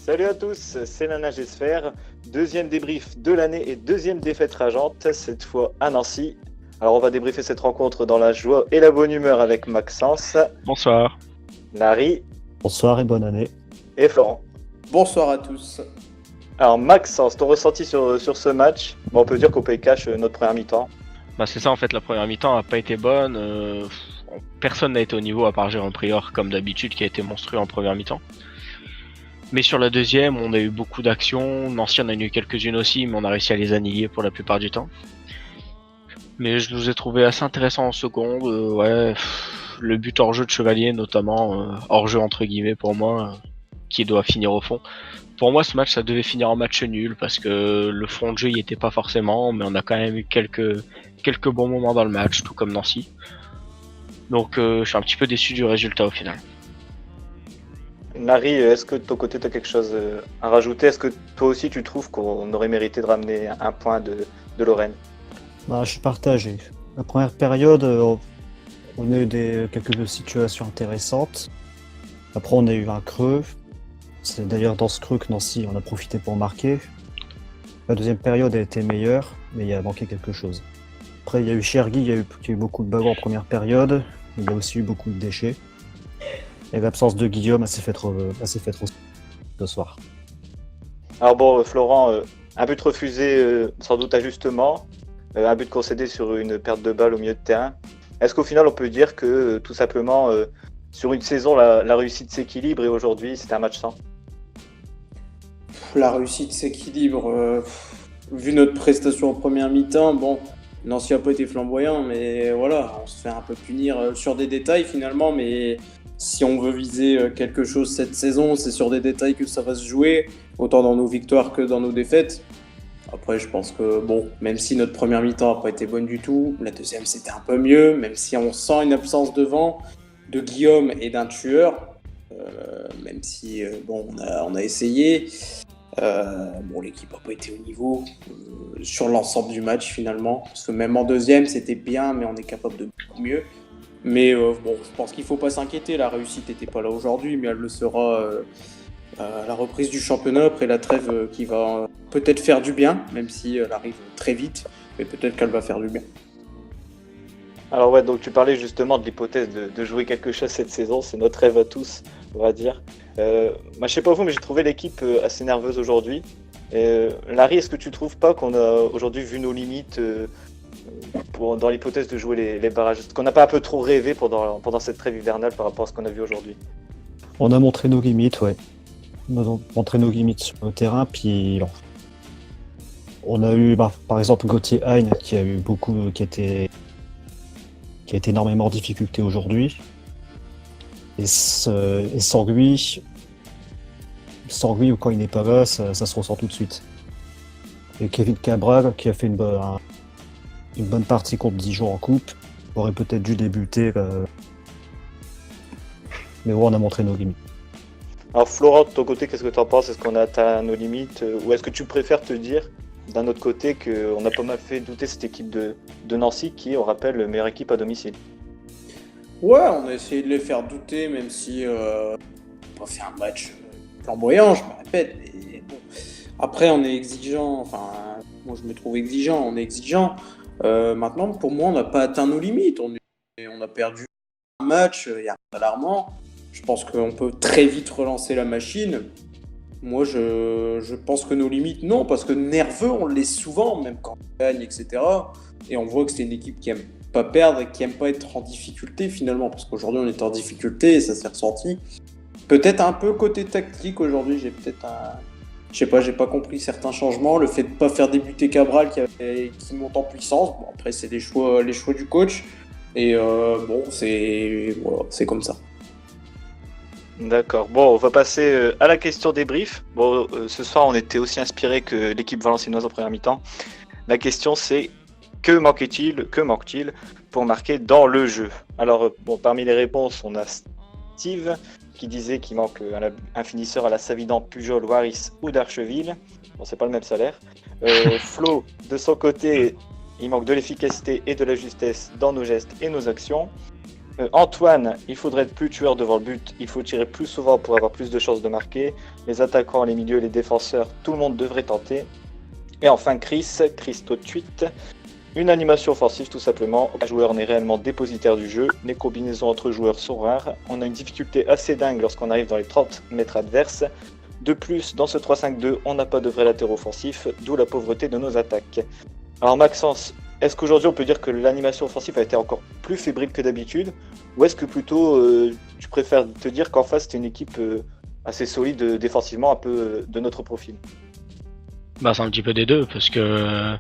Salut à tous, c'est Nana Gesfer. Deuxième débrief de l'année et deuxième défaite rageante, cette fois à Nancy. Alors on va débriefer cette rencontre dans la joie et la bonne humeur avec Maxence, Bonsoir. Larry Bonsoir et bonne année. et Florent. Bonsoir à tous. Alors Maxence, ton ressenti sur ce match? On peut dire qu'on paye cash notre première mi-temps. C'est ça en fait, la première mi-temps n'a pas été bonne. Personne n'a été au niveau à part Jérôme Prior comme d'habitude qui a été monstrueux en première mi-temps. Mais sur la deuxième, on a eu beaucoup d'actions. Nancy en a eu quelques-unes aussi, mais on a réussi à les annihiler pour la plupart du temps. Mais je nous ai trouvé assez intéressant en seconde. Le but hors jeu de Chevalier notamment, hors jeu entre guillemets pour moi, qui doit finir au fond. Pour moi, ce match, ça devait finir en match nul parce que le fond de jeu y était pas forcément, mais on a quand même eu quelques bons moments dans le match, tout comme Nancy. Donc, je suis un petit peu déçu du résultat au final. Larry, est-ce que de ton côté tu as quelque chose à rajouter? Est-ce que toi aussi tu trouves qu'on aurait mérité de ramener un point de Lorraine? Je suis partagé. La première période, on a eu quelques situations intéressantes. Après, on a eu un creux. C'est d'ailleurs dans ce creux que Nancy on a profité pour marquer. La deuxième période a été meilleure, mais il a manqué quelque chose. Après, il y a eu Chergui, il y a eu beaucoup de bagarres en première période. Il y a aussi eu beaucoup de déchets. Et l'absence de Guillaume s'est fait trop ce soir. Alors bon, Florent, un but refusé sans doute injustement, un but concédé sur une perte de balle au milieu de terrain. Est-ce qu'au final on peut dire que tout simplement sur une saison la réussite s'équilibre et aujourd'hui c'est un match sans? La réussite s'équilibre. Vu notre prestation en première mi-temps, bon, Nancy n'a pas été flamboyant, mais voilà, on se fait un peu punir sur des détails finalement, mais si on veut viser quelque chose cette saison, c'est sur des détails que ça va se jouer, autant dans nos victoires que dans nos défaites. Après, je pense que, bon, même si notre première mi-temps n'a pas été bonne du tout, la deuxième c'était un peu mieux, même si on sent une absence devant de Guillaume et d'un tueur, même si, on a essayé. L'équipe n'a pas été au niveau sur l'ensemble du match finalement, parce que même en deuxième c'était bien, mais on est capable de beaucoup mieux. Mais je pense qu'il ne faut pas s'inquiéter, la réussite n'était pas là aujourd'hui, mais elle le sera à la reprise du championnat après la trêve qui va peut-être faire du bien, même si elle arrive très vite, mais peut-être qu'elle va faire du bien. Alors ouais, donc tu parlais justement de l'hypothèse de jouer quelque chose cette saison, c'est notre rêve à tous, on va dire. Je sais pas vous, mais j'ai trouvé l'équipe assez nerveuse aujourd'hui. Larry, est-ce que tu trouves pas qu'on a aujourd'hui vu nos limites dans l'hypothèse de jouer les barrages? Est-ce qu'on n'a pas un peu trop rêvé pendant cette trêve hivernale par rapport à ce qu'on a vu aujourd'hui? On a montré nos limites, ouais. On a montré nos limites sur le terrain, puis on a eu, par exemple, Gauthier Hein qui a été énormément en difficulté aujourd'hui. Et sans lui, ou quand il n'est pas là, ça se ressent tout de suite. Et Kevin Cabral, qui a fait une bonne partie contre Dijon en coupe, aurait peut-être dû débuter. Mais on a montré nos limites. Alors Florent, de ton côté, qu'est-ce que tu en penses? Est-ce qu'on a atteint nos limites? Ou est-ce que tu préfères te dire, d'un autre côté, qu'on a pas mal fait douter cette équipe de Nancy, qui est, on rappelle, la meilleure équipe à domicile? Ouais, on a essayé de les faire douter, même si on n'a pas fait un match flamboyant, je me répète. Mais bon. Après, on est exigeant, moi je me trouve exigeant, on est exigeant. Maintenant, pour moi, on n'a pas atteint nos limites. On a perdu un match, il n'y a rien d'alarmant. Je pense qu'on peut très vite relancer la machine. Moi, je pense que nos limites, non, parce que nerveux, on l'est souvent, même quand on gagne, etc. Et on voit que c'est une équipe qui aime pas perdre et qui aime pas être en difficulté finalement, parce qu'aujourd'hui on est en difficulté et ça s'est ressenti. Peut-être un peu côté tactique aujourd'hui, j'ai pas compris certains changements, le fait de pas faire débuter Cabral qui monte en puissance. Bon, après c'est les choix du coach et c'est comme ça. D'accord. Bon, on va passer à la question débrief. Bon, ce soir, on était aussi inspiré que l'équipe valenciennoise en première mi-temps. La question, c'est que manque-t-il pour marquer dans le jeu? Alors, parmi les réponses, on a Steve qui disait qu'il manque un finisseur à la Savidan, Pujol, Waris ou d'Archeville. Bon, c'est pas le même salaire. Flo, de son côté, il manque de l'efficacité et de la justesse dans nos gestes et nos actions. Antoine, il faudrait être plus tueur devant le but, il faut tirer plus souvent pour avoir plus de chances de marquer. Les attaquants, les milieux, les défenseurs, tout le monde devrait tenter. Et enfin Christo Tweet, une animation offensive tout simplement. Aucun joueur n'est réellement dépositaire du jeu, les combinaisons entre joueurs sont rares, on a une difficulté assez dingue lorsqu'on arrive dans les 30 mètres adverses. De plus, dans ce 3-5-2, on n'a pas de vrai latéraux offensif, d'où la pauvreté de nos attaques. Alors Maxence, est-ce qu'aujourd'hui on peut dire que l'animation offensive a été encore plus fébrile que d'habitude, ou est-ce que plutôt tu préfères te dire qu'en face c'était une équipe assez solide défensivement, un peu de notre profil? Bah, c'est un petit peu des deux, parce que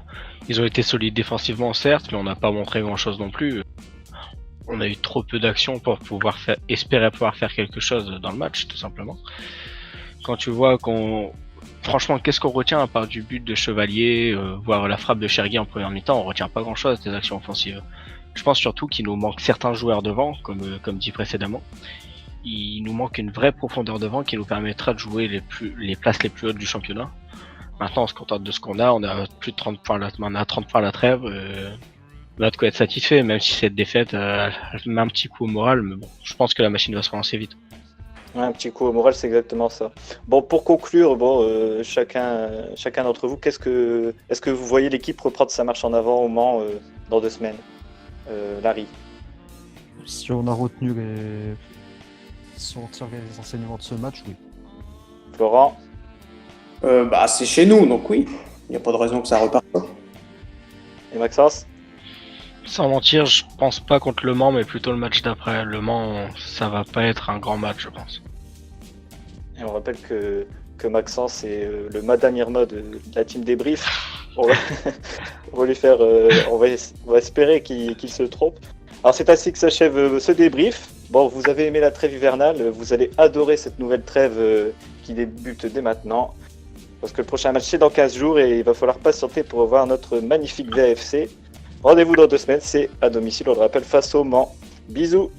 ils ont été solides défensivement, certes, mais on n'a pas montré grand-chose non plus. On a eu trop peu d'actions pour pouvoir espérer pouvoir faire quelque chose dans le match, tout simplement. Quand tu vois franchement, qu'est-ce qu'on retient à part du but de Chevalier, voire la frappe de Chergui en première mi-temps, on retient pas grand-chose des actions offensives. Je pense surtout qu'il nous manque certains joueurs devant, comme dit précédemment. Il nous manque une vraie profondeur devant qui nous permettra de jouer les places les plus hautes du championnat. Maintenant, on se contente de ce qu'on a. On a plus de 30 points, on a 30 points à la trêve. On a de quoi être satisfait, même si cette défaite met un petit coup au moral. Mais bon, je pense que la machine va se relancer vite. Ouais, un petit coup au moral, c'est exactement ça. Bon, pour conclure, chacun d'entre vous, est-ce que vous voyez l'équipe reprendre sa marche en avant au Mans dans 2 semaines? Larry. Si on a retenu Si on tire les enseignements de ce match, oui. Florent. C'est chez nous, donc oui. Il n'y a pas de raison que ça reparte pas. Et Maxence? Sans mentir, je pense pas contre Le Mans, mais plutôt le match d'après. Le Mans, ça va pas être un grand match, je pense. Et on rappelle que Maxence est le Madame Irma de la team débrief. On va lui faire, on va espérer qu'il se trompe. Alors c'est ainsi que s'achève ce débrief. Bon, vous avez aimé la trêve hivernale, vous allez adorer cette nouvelle trêve qui débute dès maintenant. Parce que le prochain match c'est dans 15 jours et il va falloir patienter pour voir notre magnifique VAFC. Rendez-vous dans 2 semaines, c'est à domicile, on le rappelle, face au Mans. Bisous!